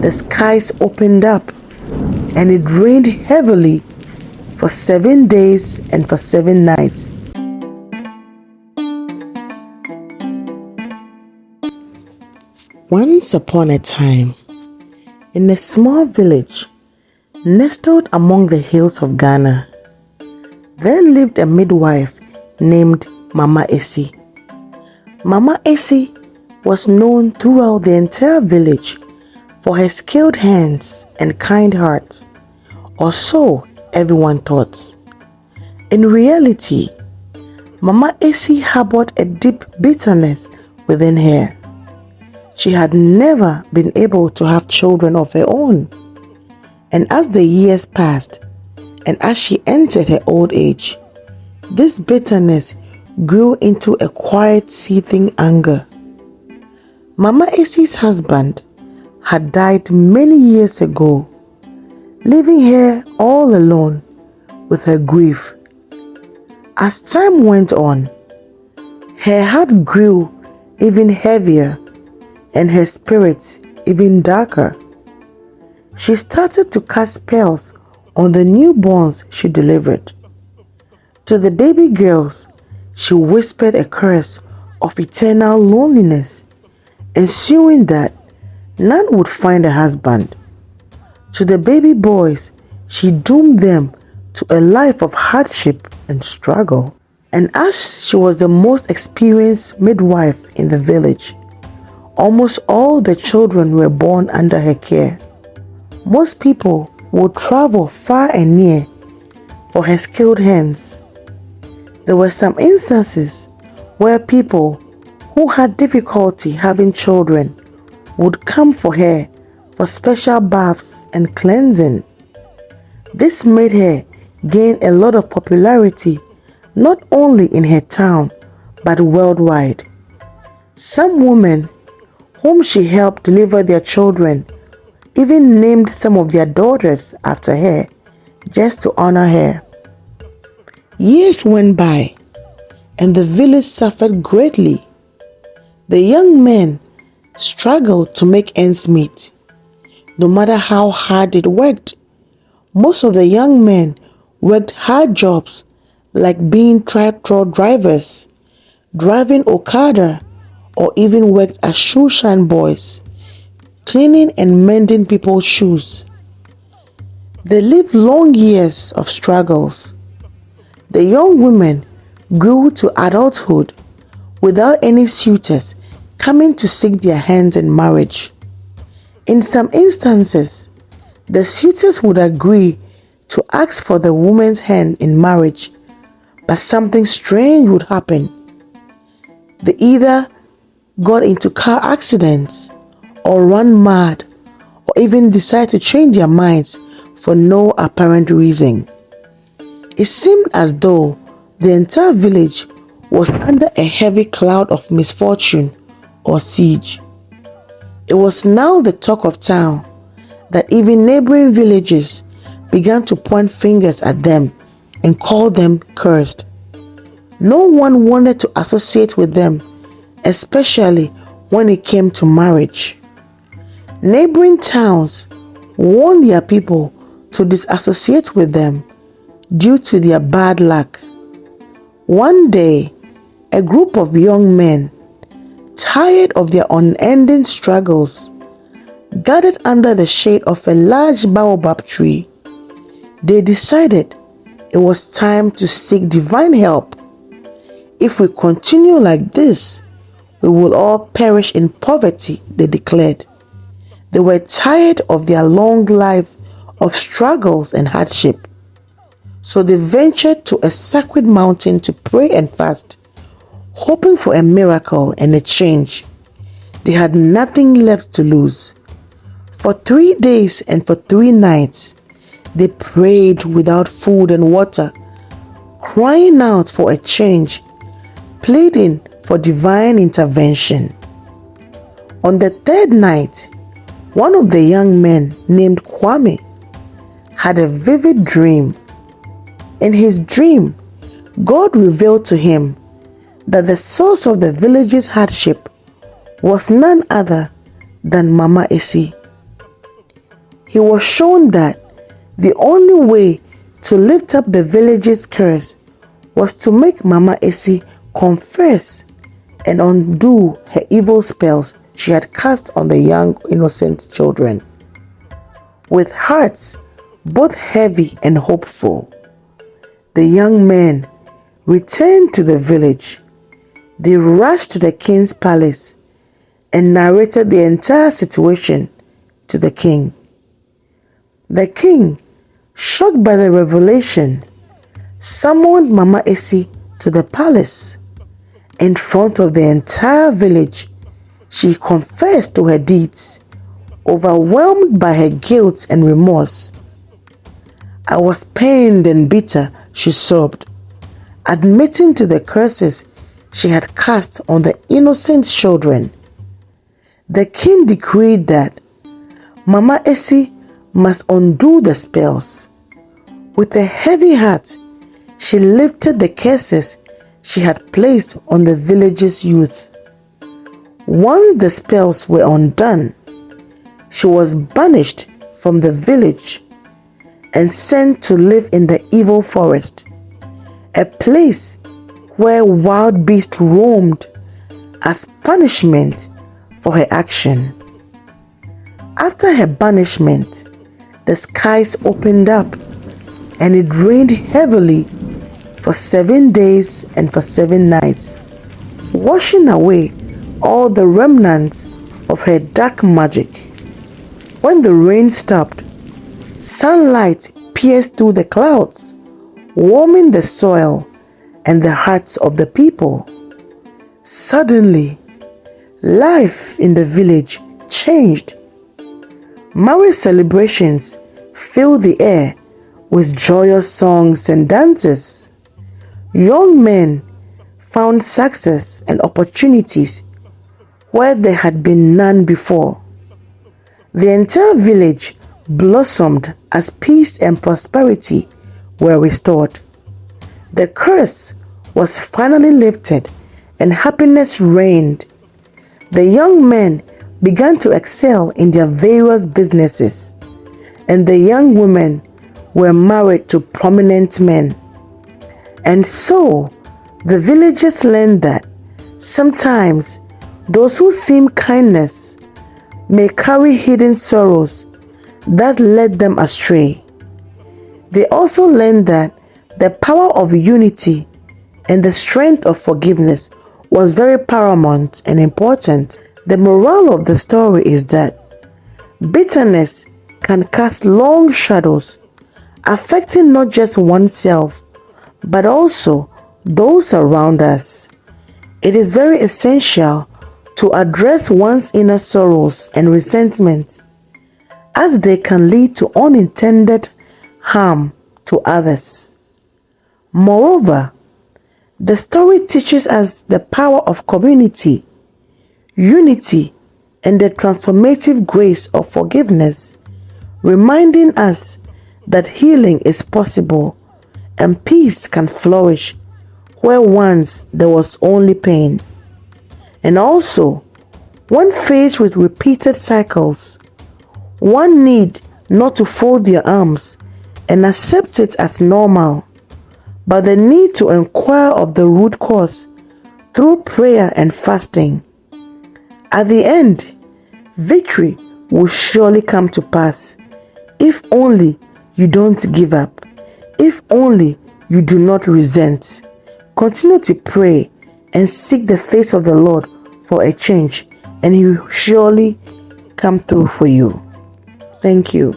the skies opened up and it rained heavily for 7 days and for 7 nights. Once upon a time, in a small village nestled among the hills of Ghana, there lived a midwife named Mama Esi. Mama Esi was known throughout the entire village for her skilled hands and kind heart, or so everyone thought. In reality, Mama Esi harbored a deep bitterness within her. She had never been able to have children of her own. And as the years passed, and as she entered her old age, this bitterness grew into a quiet, seething anger. Mama Esi's husband had died many years ago, leaving her all alone with her grief. As time went on, her heart grew even heavier and her spirits even darker. She started to cast spells on the newborns she delivered. To the baby girls, she whispered a curse of eternal loneliness, ensuring that none would find a husband. To the baby boys, she doomed them to a life of hardship and struggle. And as she was the most experienced midwife in the village, almost all the children were born under her care. Most people would travel far and near for her skilled hands. There were some instances where people who had difficulty having children would come for her for special baths and cleansing. This made her gain a lot of popularity not only in her town but worldwide. Some women whom she helped deliver their children even named some of their daughters after her just to honor her. Years went by and the village suffered greatly. The young men struggled to make ends meet. No matter how hard it worked, most of the young men worked hard jobs like being tractor drivers, driving Okada, or even worked as shoe shine boys, cleaning and mending people's shoes. They lived long years of struggles. The young women grew to adulthood without any suitors coming to seek their hands in marriage. In some instances, the suitors would agree to ask for the woman's hand in marriage, but something strange would happen. They either got into car accidents or run mad or even decide to change their minds for no apparent reason. It seemed as though the entire village was under a heavy cloud of misfortune or siege. It was now the talk of town that even neighboring villages began to point fingers at them and call them cursed. No one wanted to associate with them, especially when it came to marriage. Neighboring towns warned their people to disassociate with them due to their bad luck. One day, a group of young men, tired of their unending struggles, gathered under the shade of a large baobab tree. They decided it was time to seek divine help. If we continue like this, we will all perish in poverty, they declared. They were tired of their long life of struggles and hardship. So they ventured to a sacred mountain to pray and fast, hoping for a miracle and a change. They had nothing left to lose. For 3 days and for 3 nights, they prayed without food and water, crying out for a change, pleading for divine intervention. On the 3rd night, one of the young men named Kwame had a vivid dream. In his dream, God revealed to him that the source of the village's hardship was none other than Mama Esi. he was shown that the only way to lift up the village's curse was to make Mama Essie confess and undo her evil spells she had cast on the young innocent children. With hearts both heavy and hopeful, the young men returned to the village. They rushed to the king's palace and narrated the entire situation to the king. The king, shocked by the revelation, summoned Mama Essie to the palace. In front of the entire village, she confessed to her deeds, overwhelmed by her guilt and remorse. "I was pained and bitter," she sobbed, admitting to the curses she had cast on the innocent children. The king decreed that Mama Essie must undo the spells. With a heavy heart, she lifted the curses she had placed on the village's youth. Once the spells were undone, she was banished from the village and sent to live in the evil forest, a place where wild beasts roamed as punishment for her action. After her banishment, the skies opened up and it rained heavily for 7 days and for 7 nights, washing away all the remnants of her dark magic. When the rain stopped, sunlight pierced through the clouds, warming the soil and the hearts of the people. Suddenly, life in the village changed. Marriage celebrations filled the air with joyous songs and dances. Young men found success and opportunities where there had been none before. The entire village blossomed as peace and prosperity were restored. The curse was finally lifted and happiness reigned. The young men began to excel in their various businesses, and the young women were married to prominent men. And so, the villagers learned that sometimes those who seem kindness may carry hidden sorrows that led them astray. They also learned that the power of unity and the strength of forgiveness was very paramount and important. The moral of the story is that bitterness can cast long shadows, affecting not just oneself, but also those around us. It is very essential to address one's inner sorrows and resentments, as they can lead to unintended harm to others. Moreover, the story teaches us the power of community, unity, and the transformative grace of forgiveness, reminding us that healing is possible and peace can flourish where once there was only pain. And also, when faced with repeated cycles, one need not to fold their arms and accept it as normal, but the need to inquire of the root cause through prayer and fasting. At the end, victory will surely come to pass if only you don't give up, if only you do not resent. Continue to pray and seek the face of the Lord for a change, and He will surely come through for you. Thank you.